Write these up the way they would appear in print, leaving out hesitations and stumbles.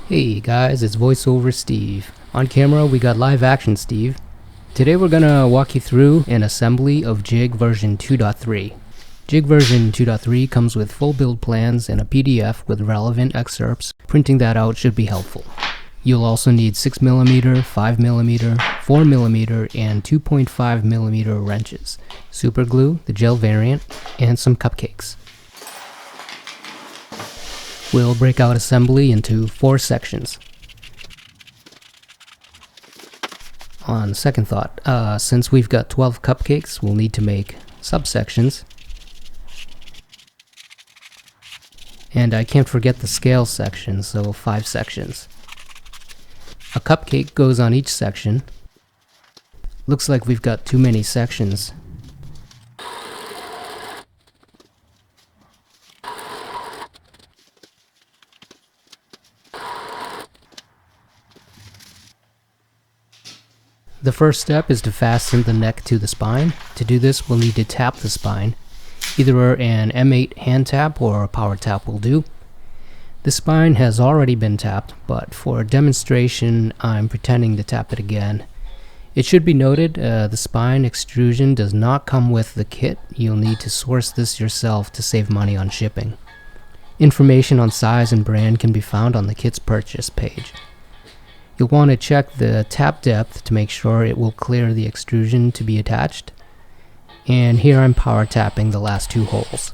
Hey guys, it's voiceover Steve. On camera we got live action Steve. Today we're gonna walk you through an assembly of Jig version 2.3. Jig version 2.3 comes with full build plans and a PDF with relevant excerpts. Printing that out should be helpful. You'll also need 6mm, 5mm, 4mm, and 2.5mm wrenches, super glue, the gel variant, and some cupcakes. We'll break out assembly into 4 sections. On second thought, since we've got 12 cupcakes, we'll need to make subsections. And I can't forget the scale section, so 5 sections. A cupcake goes on each section. Looks like we've got too many sections. The first step is to fasten the neck to the spine. To do this, we'll need to tap the spine. Either an M8 hand tap or a power tap will do. The spine has already been tapped, but for demonstration, I'm pretending to tap it again. It should be noted, the spine extrusion does not come with the kit. You'll need to source this yourself to save money on shipping. Information on size and brand can be found on the kit's purchase page. You'll want to check the tap depth to make sure it will clear the extrusion to be attached. And here I'm power tapping the last 2 holes.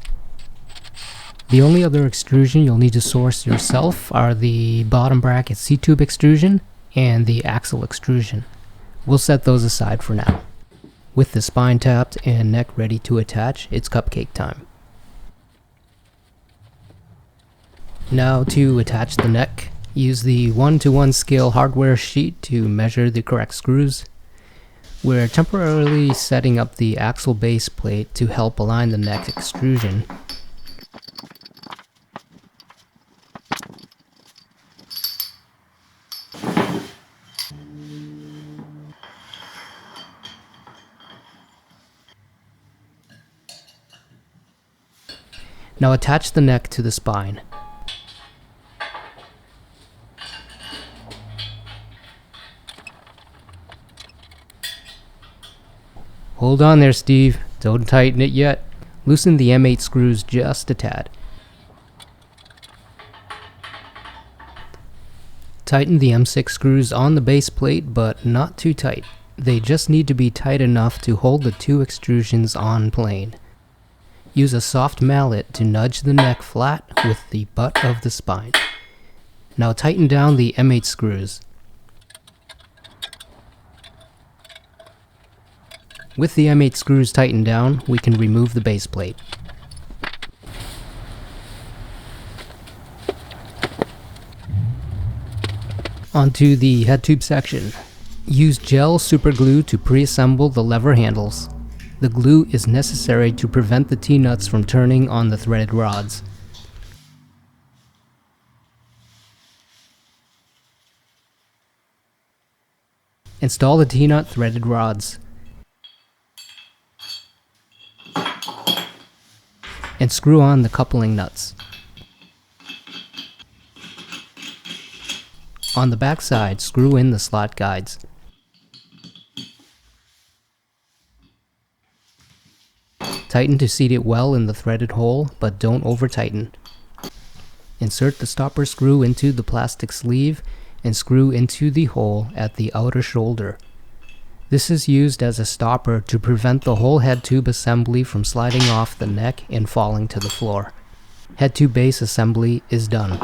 The only other extrusion you'll need to source yourself are the bottom bracket C-tube extrusion and the axle extrusion. We'll set those aside for now. With the spine tapped and neck ready to attach, it's cupcake time. Now to attach the neck. Use the 1:1 scale hardware sheet to measure the correct screws. We're temporarily setting up the axle base plate to help align the neck extrusion. Now attach the neck to the spine. Hold on there, Steve. Don't tighten it yet. Loosen the M8 screws just a tad. Tighten the M6 screws on the base plate, but not too tight. They just need to be tight enough to hold the 2 extrusions on plane. Use a soft mallet to nudge the neck flat with the butt of the spine. Now tighten down the M8 screws. With the M8 screws tightened down, we can remove the base plate. Onto the head tube section. Use gel super glue to pre-assemble the lever handles. The glue is necessary to prevent the T-nuts from turning on the threaded rods. Install the T-nut threaded rods. And screw on the coupling nuts. On the back side, screw in the slot guides. Tighten to seat it well in the threaded hole, but don't over tighten. Insert the stopper screw into the plastic sleeve and screw into the hole at the outer shoulder. This is used as a stopper to prevent the whole head tube assembly from sliding off the neck and falling to the floor. Head tube base assembly is done.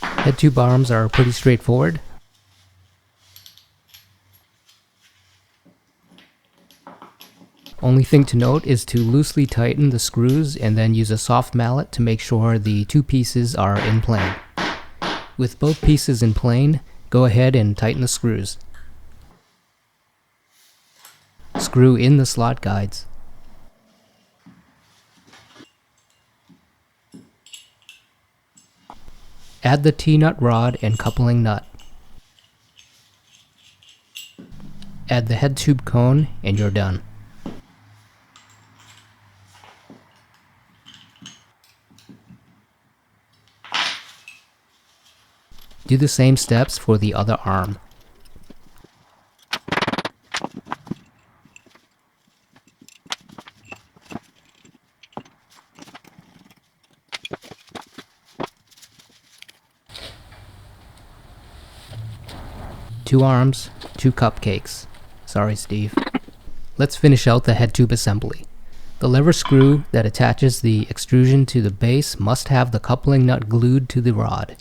Head tube arms are pretty straightforward. Only thing to note is to loosely tighten the screws and then use a soft mallet to make sure the 2 pieces are in plane. With both pieces in plane, go ahead and tighten the screws. Screw in the slot guides. Add the T-nut rod and coupling nut. Add the head tube cone and you're done. Do the same steps for the other arm. Two arms, two cupcakes. Sorry, Steve. Let's finish out the head tube assembly. The lever screw that attaches the extrusion to the base must have the coupling nut glued to the rod.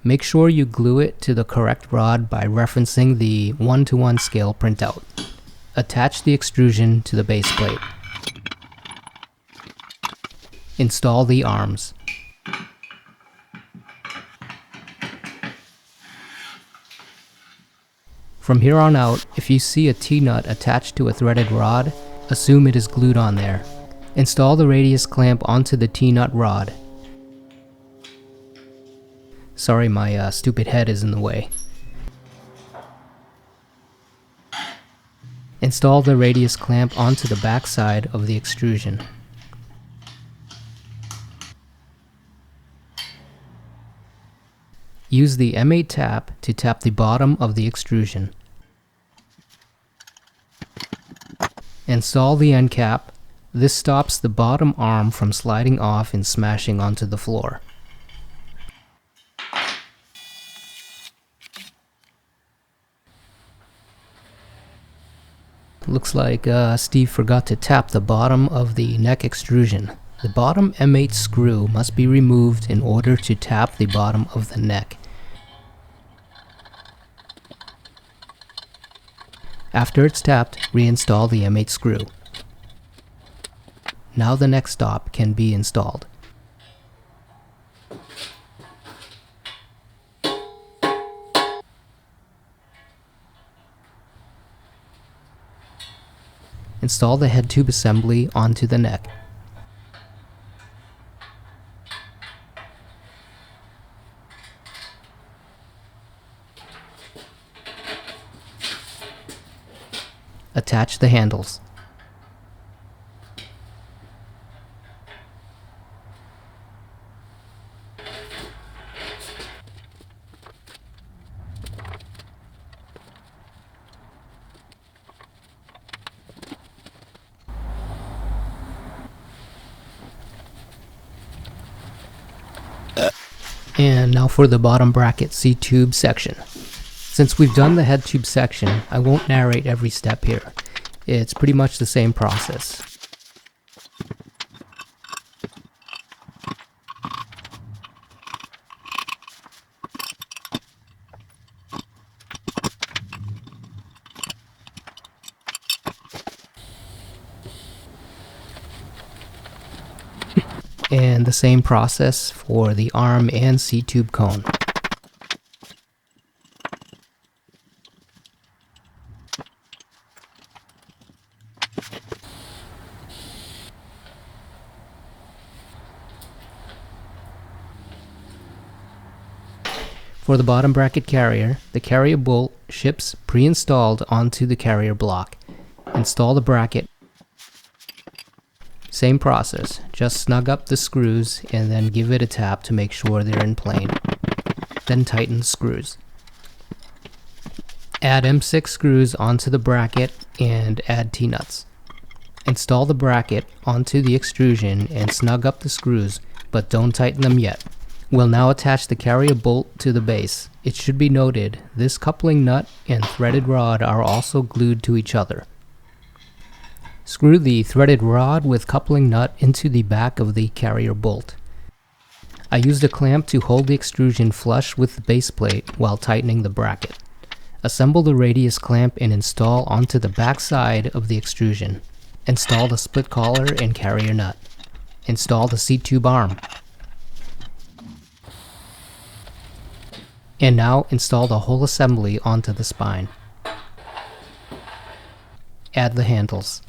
Make sure you glue it to the correct rod by referencing the 1:1 scale printout. Attach the extrusion to the base plate. Install the arms. From here on out, if you see a T-nut attached to a threaded rod, assume it is glued on there. Install the radius clamp onto the T-nut rod. Sorry, my stupid head is in the way. Install the radius clamp onto the back side of the extrusion. Use the M8 tap to tap the bottom of the extrusion. Install the end cap. This stops the bottom arm from sliding off and smashing onto the floor. Looks like Steve forgot to tap the bottom of the neck extrusion. The bottom M8 screw must be removed in order to tap the bottom of the neck. After it's tapped, reinstall the M8 screw. Now the next stop can be installed. Install the head tube assembly onto the neck. Attach the handles. And now for the bottom bracket C-tube section. Since we've done the head tube section, I won't narrate every step here. It's pretty much the same process. And the same process for the arm and C-tube cone. For the bottom bracket carrier, the carrier bolt ships pre-installed onto the carrier block. Install the bracket. Same process, just snug up the screws and then give it a tap to make sure they're in plane. Then tighten the screws. Add M6 screws onto the bracket and add T-nuts. Install the bracket onto the extrusion and snug up the screws, but don't tighten them yet. We'll now attach the carrier bolt to the base. It should be noted, this coupling nut and threaded rod are also glued to each other. Screw the threaded rod with coupling nut into the back of the carrier bolt. I used a clamp to hold the extrusion flush with the base plate while tightening the bracket. Assemble the radius clamp and install onto the back side of the extrusion. Install the split collar and carrier nut. Install the C-tube arm. And now install the whole assembly onto the spine. Add the handles.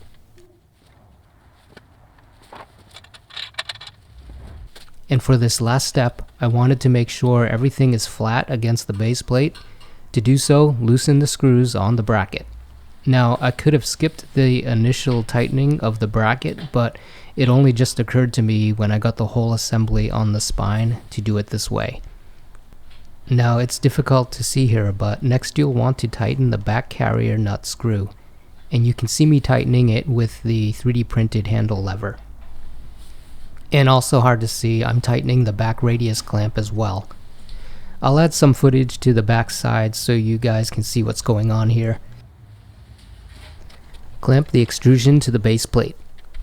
And for this last step, I wanted to make sure everything is flat against the base plate. To do so, loosen the screws on the bracket. Now, I could have skipped the initial tightening of the bracket, but it only just occurred to me when I got the whole assembly on the spine to do it this way. Now it's difficult to see here, but next you'll want to tighten the back carrier nut screw, and you can see me tightening it with the 3D printed handle lever. And also hard to see, I'm tightening the back radius clamp as well. I'll add some footage to the back side so you guys can see what's going on here. Clamp the extrusion to the base plate,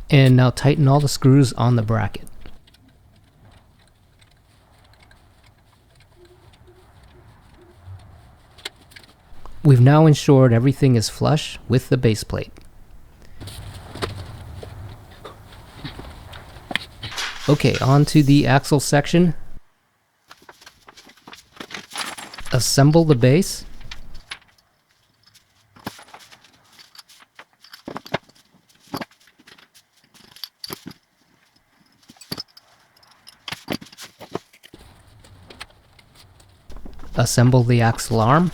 and now tighten all the screws on the bracket. We've now ensured everything is flush with the base plate. Okay, on to the axle section. Assemble the base. Assemble the axle arm.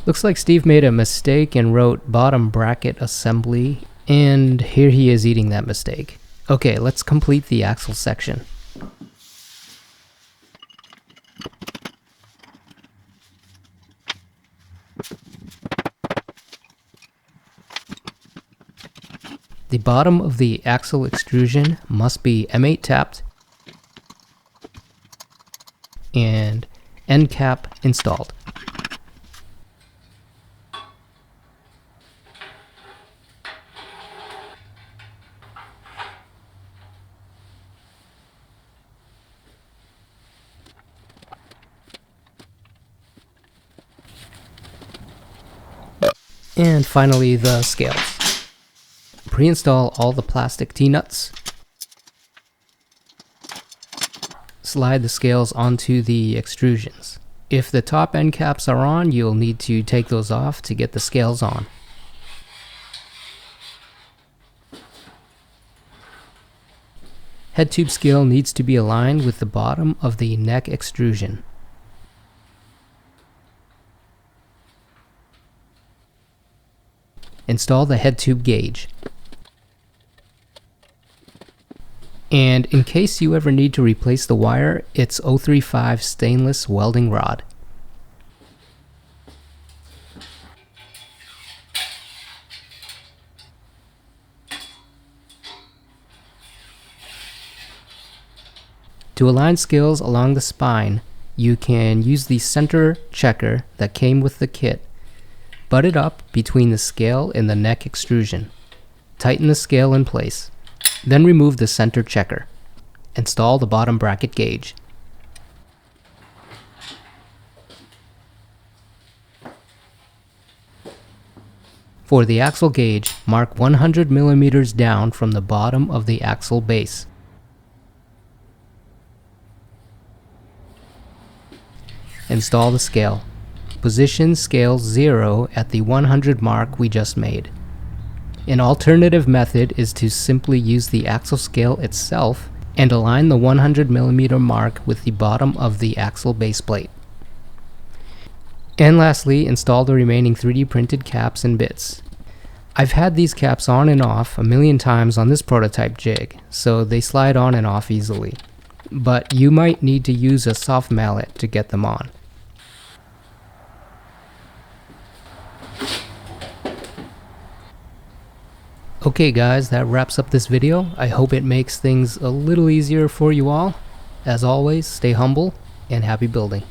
Looks like Steve made a mistake and wrote bottom bracket assembly, and here he is eating that mistake. Okay, let's complete the axle section. The bottom of the axle extrusion must be M8 tapped and end cap installed. And finally, the scales. Pre-install all the plastic T-nuts. Slide the scales onto the extrusions. If the top end caps are on, you'll need to take those off to get the scales on. Head tube scale needs to be aligned with the bottom of the neck extrusion. Install the head tube gauge. And in case you ever need to replace the wire, it's 035 stainless welding rod. To align scales along the spine, you can use the center checker that came with the kit. Butt it up between the scale and the neck extrusion. Tighten the scale in place. Then remove the center checker. Install the bottom bracket gauge. For the axle gauge, mark 100 millimeters down from the bottom of the axle base. Install the scale. Position scale 0 at the 100 mark we just made. An alternative method is to simply use the axle scale itself and align the 100 millimeter mark with the bottom of the axle base plate. And lastly, install the remaining 3D printed caps and bits. I've had these caps on and off a million times on this prototype jig, so they slide on and off easily. But you might need to use a soft mallet to get them on. Okay guys, that wraps up this video. I hope it makes things a little easier for you all. As always, stay humble and happy building.